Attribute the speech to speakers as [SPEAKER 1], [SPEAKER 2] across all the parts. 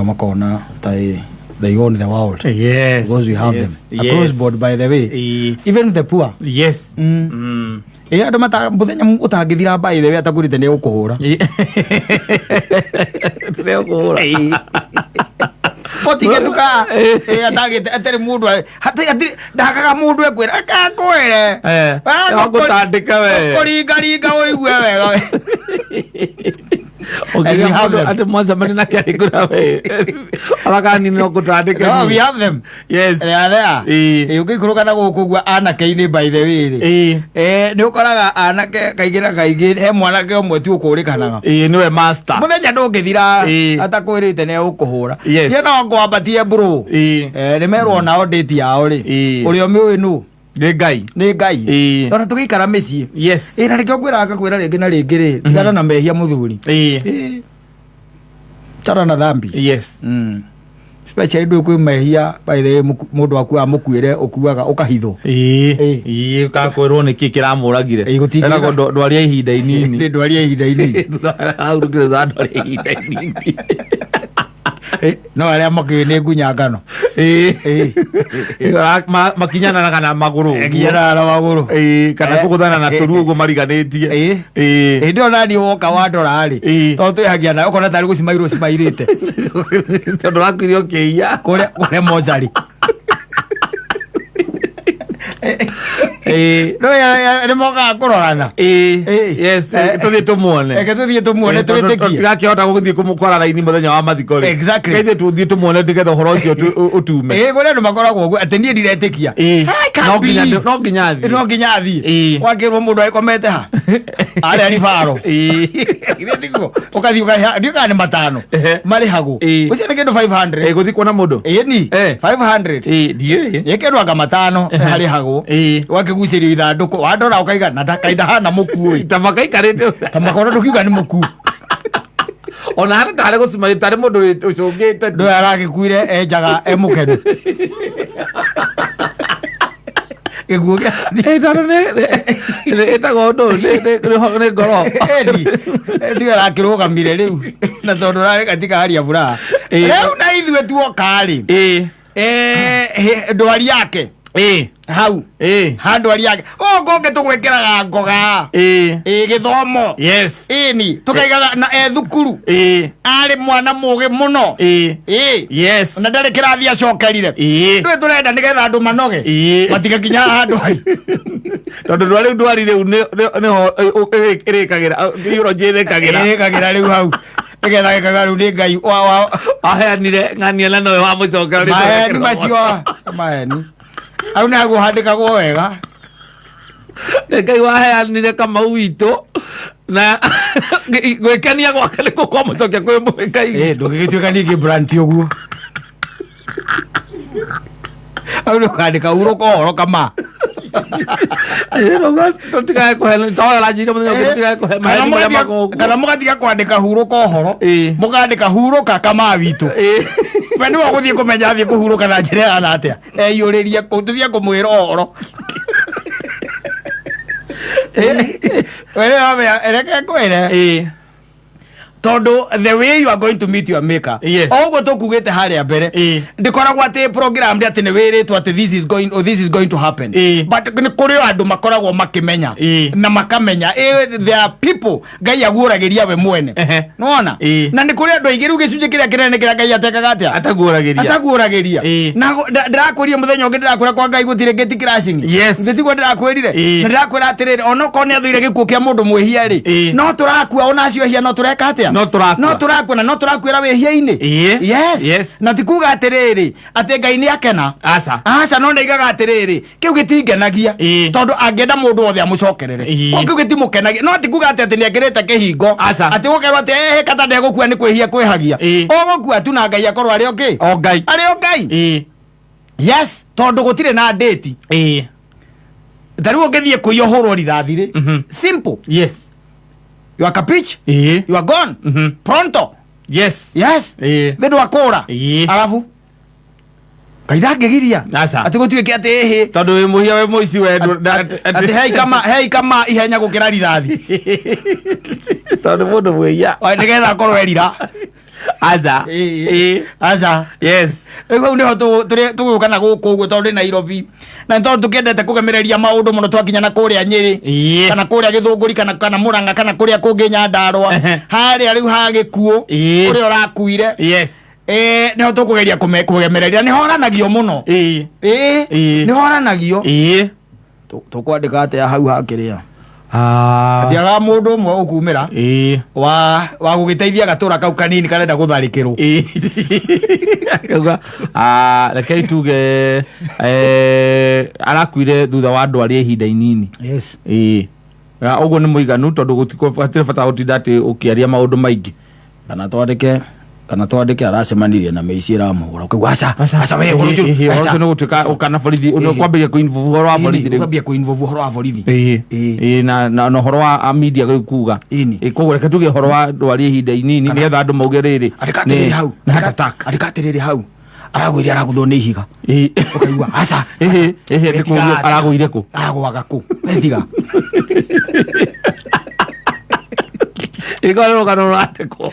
[SPEAKER 1] makona they own the world.
[SPEAKER 2] Yes.
[SPEAKER 1] Because we have them across board, by the way. Even the poor.
[SPEAKER 2] Yes.
[SPEAKER 1] Ando mata muthenya utangithira by the way atakurite ne ukuhura.
[SPEAKER 2] Tune ukuhura.
[SPEAKER 1] Otigetuka atagite atari mundu hati ndakaga mundu ekwira akakwire
[SPEAKER 2] agutandika we
[SPEAKER 1] kuringaringa uigue wega
[SPEAKER 2] ati mwanza mani na kiarigura we alakani no gutandika.
[SPEAKER 1] We have them.
[SPEAKER 2] Yes.
[SPEAKER 1] They are there. Ukikuruka na gukugwa anake-ini by the way ni ukoraga anake kaigira kaigi he mwanake umwe tu ukurikanaga
[SPEAKER 2] niwe master
[SPEAKER 1] muthenya ndungithira atakwirite ne ukuhura ye no ngwambatie bro ni merwo nao date yao ri urio miwi nu
[SPEAKER 2] ni ngai
[SPEAKER 1] ona tugikara micii.
[SPEAKER 2] Yes.
[SPEAKER 1] Na rikio ngwira akakwira ringi na ringi ri tigana na mehia muthuri tara na dhambi.
[SPEAKER 2] Yes.
[SPEAKER 1] Especially do kwi mehia by the mundu waku amukwire ukuaga ukahitho
[SPEAKER 2] ukakwirwo ni ki kiramuragire ena ndwaria ihinda inini
[SPEAKER 1] ndwaria ihinda inini
[SPEAKER 2] aurugire za ndwaria ihinda inini
[SPEAKER 1] no aria makine ngunya ngano
[SPEAKER 2] makinyana kana maguru
[SPEAKER 1] kinyana na maguru
[SPEAKER 2] kana kuguthana na turugo mariganitie
[SPEAKER 1] ndio nani woka wadora ri to twihagia na ukona tari gucimairwo cimairite
[SPEAKER 2] tondu wakirio kiia
[SPEAKER 1] kure mozari no ya moga kurorana
[SPEAKER 2] yes tuthie tumuone
[SPEAKER 1] twitikie
[SPEAKER 2] tigakihota guthie kumukora raini muthenya wa mathiko ri
[SPEAKER 1] exactly
[SPEAKER 2] kaithe tuthie tumuone tigetha uhoro ucio utume
[SPEAKER 1] kure andu makoragwo guo ati nie ndiretikia
[SPEAKER 2] no nginya athie
[SPEAKER 1] wakirwo mundu aikomete ha ari ari faro ndiko ukathi ndio kana matano mari hagu ucio ni kindu 500
[SPEAKER 2] guthie kuona mundu
[SPEAKER 1] ni 500
[SPEAKER 2] die
[SPEAKER 1] yekerwa ga matano hari hagu wakigucirio ithanduku wadora ukaiga na ndakaida hana muku
[SPEAKER 2] tamakaikarite
[SPEAKER 1] tamakora ndukiuga ni muku
[SPEAKER 2] ona hana tare gucuma tare mundu ucungite
[SPEAKER 1] ndo aragikuire enjaga emukenu eguoga
[SPEAKER 2] tano ne etago ndo ne ngoro
[SPEAKER 1] tiga rakirugamire riu na tondu rari katika hali ya furaha riu na ithwe tuokari ndwari yake hau handwari yake ngoge tugwekeraga ngoga githomo.
[SPEAKER 2] Yes.
[SPEAKER 1] Ni tukaigaga na thukuru ari mwana muge muno
[SPEAKER 2] yes
[SPEAKER 1] na ndari kirathi acokerire ndwe turenda nigetha andu manoge matiga kinya handwari
[SPEAKER 2] tondu ndwari ndwari riu niho irikagira yuro jithekagira
[SPEAKER 1] riu hau nigetha gikagaru ni ngai
[SPEAKER 2] aheanire ng'ania nowe wa mucokera
[SPEAKER 1] maheni macio maheni au na guhandikagwo wega
[SPEAKER 2] ngai waheanire Kamau witũ na gwĩkenia gwake nĩ gũkorwo mũcokia kwĩ Ngai
[SPEAKER 1] ndũngĩgĩtuĩka ningĩ brand ũguo au nĩ ũkandĩka hurũka ũhoro kama kana mũgatiga kwandĩka hurũka ũhoro mũkandĩka hurũka Kamau witũ we nĩ wagũthiĩ kũmenya athiĩ kũhurũka na njĩra ya atĩa eiyũrĩria tũthiĩ kũmwĩra ũhoro reke kwĩre tondu the way you are going to meet your maker oguo tukugite haria mbere ndikoragwo ati program ati ni wiritwo ati this is going to happen but ni kuri andu makoragwo makimenya na makamenya there are people Ngai aguragiria we mwene nona na ni kuri andu aingi ru gicunje kiria kinene kiria Ngai atekaga atia ataguragiria na ndirakwirie muthenya ungi ndirakwira kwa Ngai gutire geti crashing nditigwo ndirakwirire na ndirakwira atiriri ono ko ni athuire gikuo kia mundu mwihia ri no turakua ona acio hia no tureka atia no turakwira wehia-ini yes na tikuga atiriri ati Ngai ni akena aca no ndaigaga atiriri kiu gitingenagia tondu angenda mundu wothe amucokerere kiu gitimukenagia no tikuga ati ni akirite kihingo ati gukerwo ati kata ndegukua ni kwihia kwihagia ogukua tu na Ngai akorwo ari okay ari Ngai yes tondu gutire na date tari ungithie kuyohorwo rithathi simple
[SPEAKER 2] yes
[SPEAKER 1] you are kapitch you are gone pronto yes thendu akura alafu kaidagegiria ati gutuike ati ehe
[SPEAKER 2] tondu wi muhia we muici wendu
[SPEAKER 1] ati hei kama ihenya gukira rithathi
[SPEAKER 2] tondu mundu muhia
[SPEAKER 1] nigetha akorwo erira
[SPEAKER 2] aza
[SPEAKER 1] aza
[SPEAKER 2] yes
[SPEAKER 1] ego ne tu kana guku tondu Nairobi na tondu tukendete kugemereria maundu muno twakinya na kuria Nyeri kana kuria Githunguri kana Murang'a kana kuria kungi Nyandarua haria riu ha gikuo uria urakuire
[SPEAKER 2] yes
[SPEAKER 1] ne tukugeria kugemereria ni horanagio muno ni horanagio tukwandika atia hau hakiria atiaga mundu umwe ukumira wa gugiteithia gatura kau kanini karenda gutharikirwo
[SPEAKER 2] rekei tuge arakuire thutha wa ndwari ihinda inini
[SPEAKER 1] yes
[SPEAKER 2] uguo ni muiganu tondu gutikobatire bata gutinda ati ukiaria maundu maingi kana twandike aracemanirie na meicira muhura ukigwa aca we horo no gutuka ukana borithi no kwambia kuinvolve horo wa borithi
[SPEAKER 1] kwambia kuinvolve horo wa borithi
[SPEAKER 2] na horo wa media kuga koguo reke tuge horo wa ndwari ihinda inini ni etha andu mauge riri
[SPEAKER 1] andikatiriri hau aragwire araguthwo ni ihiga ukigwa aca
[SPEAKER 2] ndikuria aragwire ku
[SPEAKER 1] aragwaga ku ethiga
[SPEAKER 2] igoro rugano rwandiko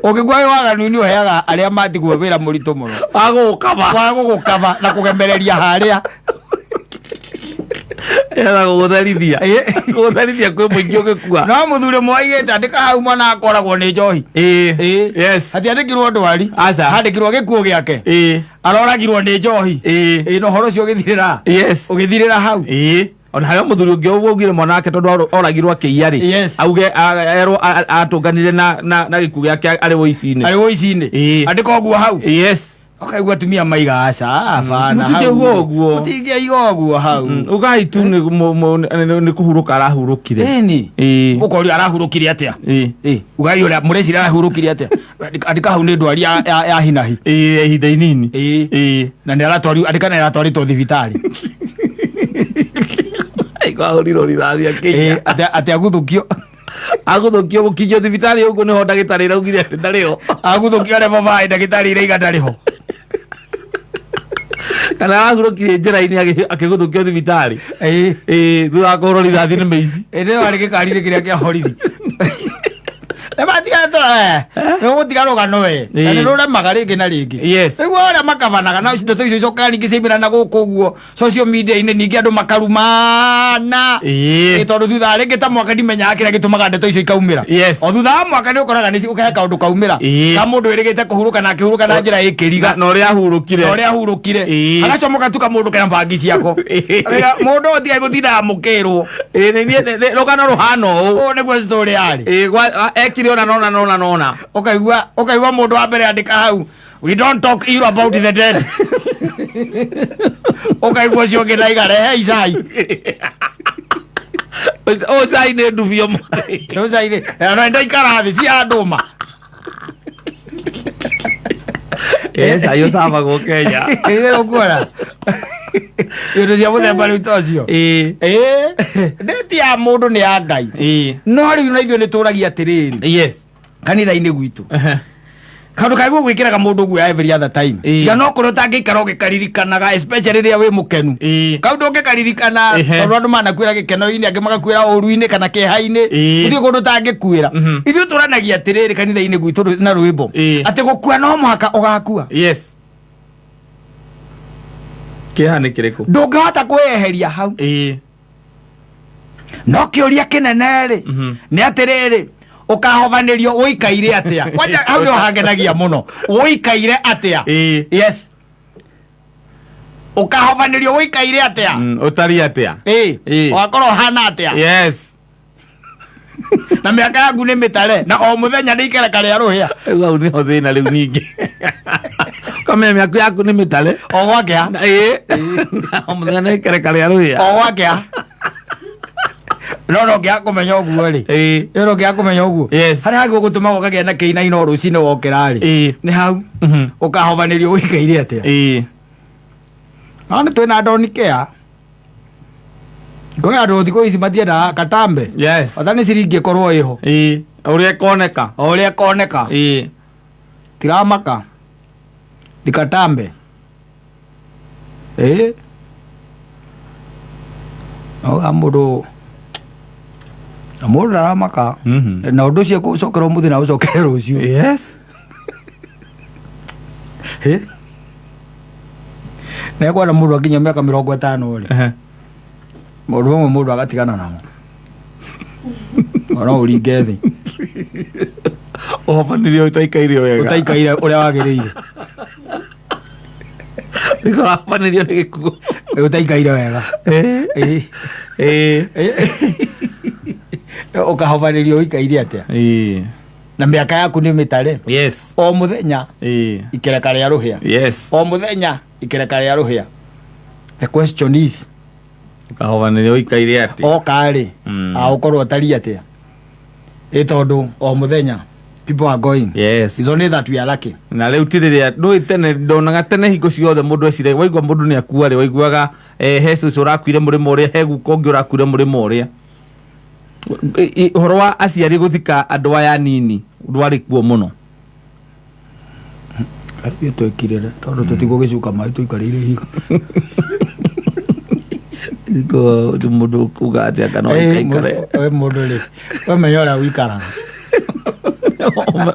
[SPEAKER 1] ukigwa waganu ni uheaga aria matigwo wira murito muno wagukaba na kugemereria haria
[SPEAKER 2] era gutharithia kwi muingi ugikua
[SPEAKER 1] no muthuri mwaigite andika hau mwana akoragwo ni njohi
[SPEAKER 2] yes
[SPEAKER 1] ati andikirwo ndwari
[SPEAKER 2] aca
[SPEAKER 1] handikirwo gikuo giake aroragirwo ni njohi no horo cio githirira
[SPEAKER 2] yes
[SPEAKER 1] ugithirira hau
[SPEAKER 2] ona hayo muthuri ungi ugire mwana wake tondu oragirwo akiiari auge erwo atunganire na giku giake ari woici-ini andika oguo hau
[SPEAKER 1] yes ukaigua tumia maiga aca bana mutige igoguo hau
[SPEAKER 2] ugai tu ni kuhuruka arahurukire
[SPEAKER 1] ukorio arahurukire atia ugai uria murecira arahurukire atia andika hau ni ndwari ya hinahi
[SPEAKER 2] ihinda inini
[SPEAKER 1] na ni aratwari andika na aratwaritwo thibitari
[SPEAKER 2] igahuriro ritharia kinya
[SPEAKER 1] ati aguthukio
[SPEAKER 2] gukinyio thibitari uguo niho ndagitari raugire ati ndariho
[SPEAKER 1] aguthukio ne baba ndagitari reiga ndariho
[SPEAKER 2] kana arahurukire njira-ini akiguthukio thibitari thutha wa kuhurwo rithathi ni meici
[SPEAKER 1] ndio ari gikarire kiria kia horithi ne matiga to no gutiga rugano we na ni ruremaga ringi na ringi iguo ria makavanaga na ndeto icio cokani ngicimira na guku guo social media ini ningi andu makarumana tondu thutha ringi ta mwaka ndimenyaga kiria gitumaga ndeto icio ikaumira o thutha wa mwaka ni ukoraga ni ukahe kaundu kaumira ka mundu wirigite kuhuruka na akihuruka na njira ikiriga
[SPEAKER 2] na uria ahurukire
[SPEAKER 1] agacomoka tu kamundu kana bangi ciako mundu otiga gutinda mukirwo
[SPEAKER 2] rugano ruhana
[SPEAKER 1] uu niguo story ari
[SPEAKER 2] nona
[SPEAKER 1] ukaigua mundu wa mbere andika hau we don't talk ill about the dead ukaigua cio ngi naiga rehe icai
[SPEAKER 2] cai nĩ ndubio
[SPEAKER 1] cai no ndaikara thĩ cia ndũma
[SPEAKER 2] cai ũcamagwo Kenya
[SPEAKER 1] ũkuona indo cia mũthemba rĩu ta ũcio ndĩti ya mũndũ nĩ ya Ngai no rĩu na ithuĩ nĩ tũragia atĩrĩrĩ kanitha-inĩ gwitũ kaundu kaiguo gwikiraga mundu guo every other time ya no koro tangikara ugikaririkanaga especially ria wi mukenu kaundu ugikaririkana tondu andu manakwira gikeno-ini angi magakwira uru-ini kana keha-ini uthie kundu tangikuira ithuĩ turanagia atiriri kanitha-ini gwitu na rwimbo ati gukua no muhaka ugakua
[SPEAKER 2] keha ni kiriku
[SPEAKER 1] ndungihota kweheria hau no kiuria kinene ri ni atiriri ukahovanerio uikaire atia kwaja hau ndio hagenagia muno uikaire atia yes ukahovanerio uikaire atia
[SPEAKER 2] utari atia
[SPEAKER 1] wakorwo hana atia
[SPEAKER 2] yes
[SPEAKER 1] na miaka yangu ni mitare na o muthenya ni ikere kare aruhia
[SPEAKER 2] au ni ho thina riu ningi kama miaka yaku ni mitare
[SPEAKER 1] o gwake
[SPEAKER 2] o muthenya ni ikere kare aruhia
[SPEAKER 1] o gwake no gya kumenya uguo ri no gya kumenya uguo hari hagi gutuma gokagia na keina ino rucine wokera ri ni hau ukahovanerio uikaire atia ana twina ndoni kea ngoya ndo thiko ici matienda katambe wathani ciringi korwo iho
[SPEAKER 2] uria
[SPEAKER 1] koneka tiramaka dikatambe o amudo na mũndũ ndaramaka na ũndũ ũcio gũcokera ũmũthĩ na ũcokere rũciũ.
[SPEAKER 2] Yes.
[SPEAKER 1] Na ĩkwenda mũndũ akinya mĩaka 50 rĩ mũndũ ũmwe mũndũ agatigana namo ona ũringe thĩ
[SPEAKER 2] ũhobanĩrio ũtaikaire wega
[SPEAKER 1] ũtaikaire ũrĩa wagĩrĩire
[SPEAKER 2] ũhobanĩrio nĩ gĩkuũ
[SPEAKER 1] ũtaikaire wega ũkahobanĩrio ũikaire atĩa na mĩaka yaku nĩ mĩtare.
[SPEAKER 2] Yes.
[SPEAKER 1] O mũthenya ikereka rĩa rũhĩa.
[SPEAKER 2] Yes.
[SPEAKER 1] O mũthenya ikereka rĩa rũhĩa. The question is
[SPEAKER 2] ũkahobanĩrio ũikaire atĩa
[SPEAKER 1] o karĩ ũkorwo tari atĩa tondũ o mũthenya people are going.
[SPEAKER 2] Yes.
[SPEAKER 1] It's only that we are lucky.
[SPEAKER 2] Na rĩu tirĩrĩa ndũĩ tene ndonaga tene hingo ciothe mũndũ ecire waigua mũndũ nĩ akua rĩ waiguaga Jesus ũrakuire mũrĩmo ũrĩa he guka ũngĩ ũrakuire mũrĩmo ũrĩa ũhoro wa aciari gũthika andũ aya nini ndwarĩ kuo mũno
[SPEAKER 1] twĩkire tondũ tũtigũgĩcuka maĩ tũikarĩire higo
[SPEAKER 2] mũndũ kuga atĩa kana ũikaikare
[SPEAKER 1] we mũndũ rĩ we menya ũrĩa ũikaraga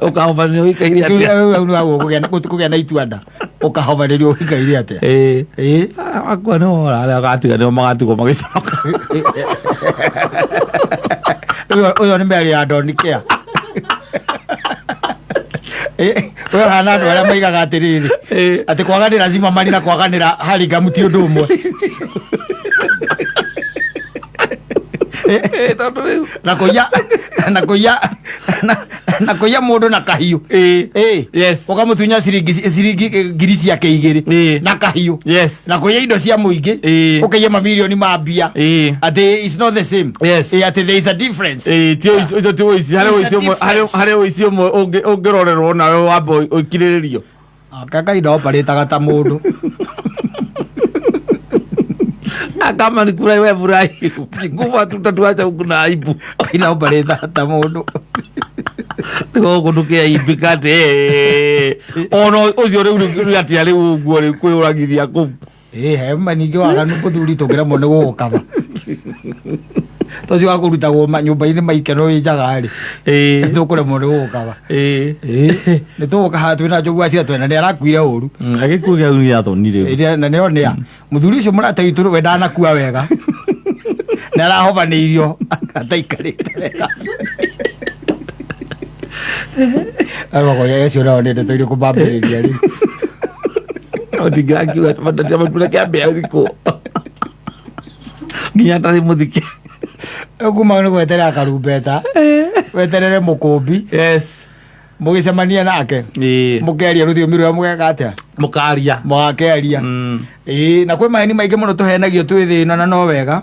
[SPEAKER 2] ũkahobanĩrio ũikaire atĩa
[SPEAKER 1] kũgĩa na ituanda ũkahobanĩrio ũikaire atĩa
[SPEAKER 2] akua nĩ arĩa agatiganĩrwo magatigwo magĩcoka
[SPEAKER 1] ũyũ nĩ mĩario ya Donikea ũyũ hana andũ arĩa maigaga atĩrĩrĩ atĩ kwaganĩra Zimmerman na kwaganĩra Hurlingham ti ũndũ ũmwe na kũiya mũndũ na kahiũ ũkamũtunya ciringi ngiri ciake 2 na kahiũ na kũiya indo cia mũingĩ ũkaiya mamirioni ma mbia atĩ it's not the same atĩ there is a difference
[SPEAKER 2] harĩ ũici ũmwe ũngĩrorerwo nawe wamba ũkirĩrĩrio
[SPEAKER 1] kakainda oparĩtaga ta mũndũ
[SPEAKER 2] kama ni kura wewe furahi nguva tutatuacha huku na aibu
[SPEAKER 1] ina opereta ta mundu
[SPEAKER 2] ngo kundukia ibikate ono ucio riu atia riu uguo riu kwĩuragithia kũ
[SPEAKER 1] hema ningĩ waganu kuthuri tugira mone gũkaba tocio akũrutagwo nyũmba-inĩ maikeno wĩnjaga rĩ tũkũremwo nĩ gũkaba nĩ tũgũka twĩna njogu acia twena nĩ arakuire ũru
[SPEAKER 2] agĩkuo gĩa uni yathonire
[SPEAKER 1] na nĩo nĩa mũthuri ũcio mũrataitũ we ndanakua wega nĩ arahobanĩirio ataikarĩte wega agokoria acio nao nĩ ndeto irĩkũ mbambĩrĩria rĩu
[SPEAKER 2] ndingakiuga matũre kĩambĩa thikũ nginya ndarĩ mũthike
[SPEAKER 1] kuma nĩ gweterera karumbeta weterere mũkũmbi mũgĩcemania nake mũkĩaria rũthiomi rũrĩa mũgeka atĩa mũgakĩaria na kwĩ maheni maingĩ mũno tũhenagio twĩ thĩna na no wega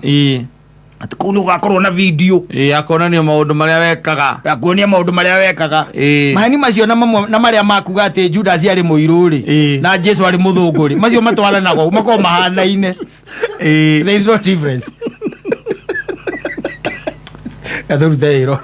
[SPEAKER 1] atĩ kũu nĩ ũgakorwo na video
[SPEAKER 2] akonanio maũndũ marĩa wekaga
[SPEAKER 1] akuonia maũndũ marĩa wekaga maheni macio na marĩa makuga atĩ Judas arĩ mũirũ rĩ na Jesu arĩ mũthũngũ rĩ macio matwaranaga makorwo mahanaine there is no difference. Adoro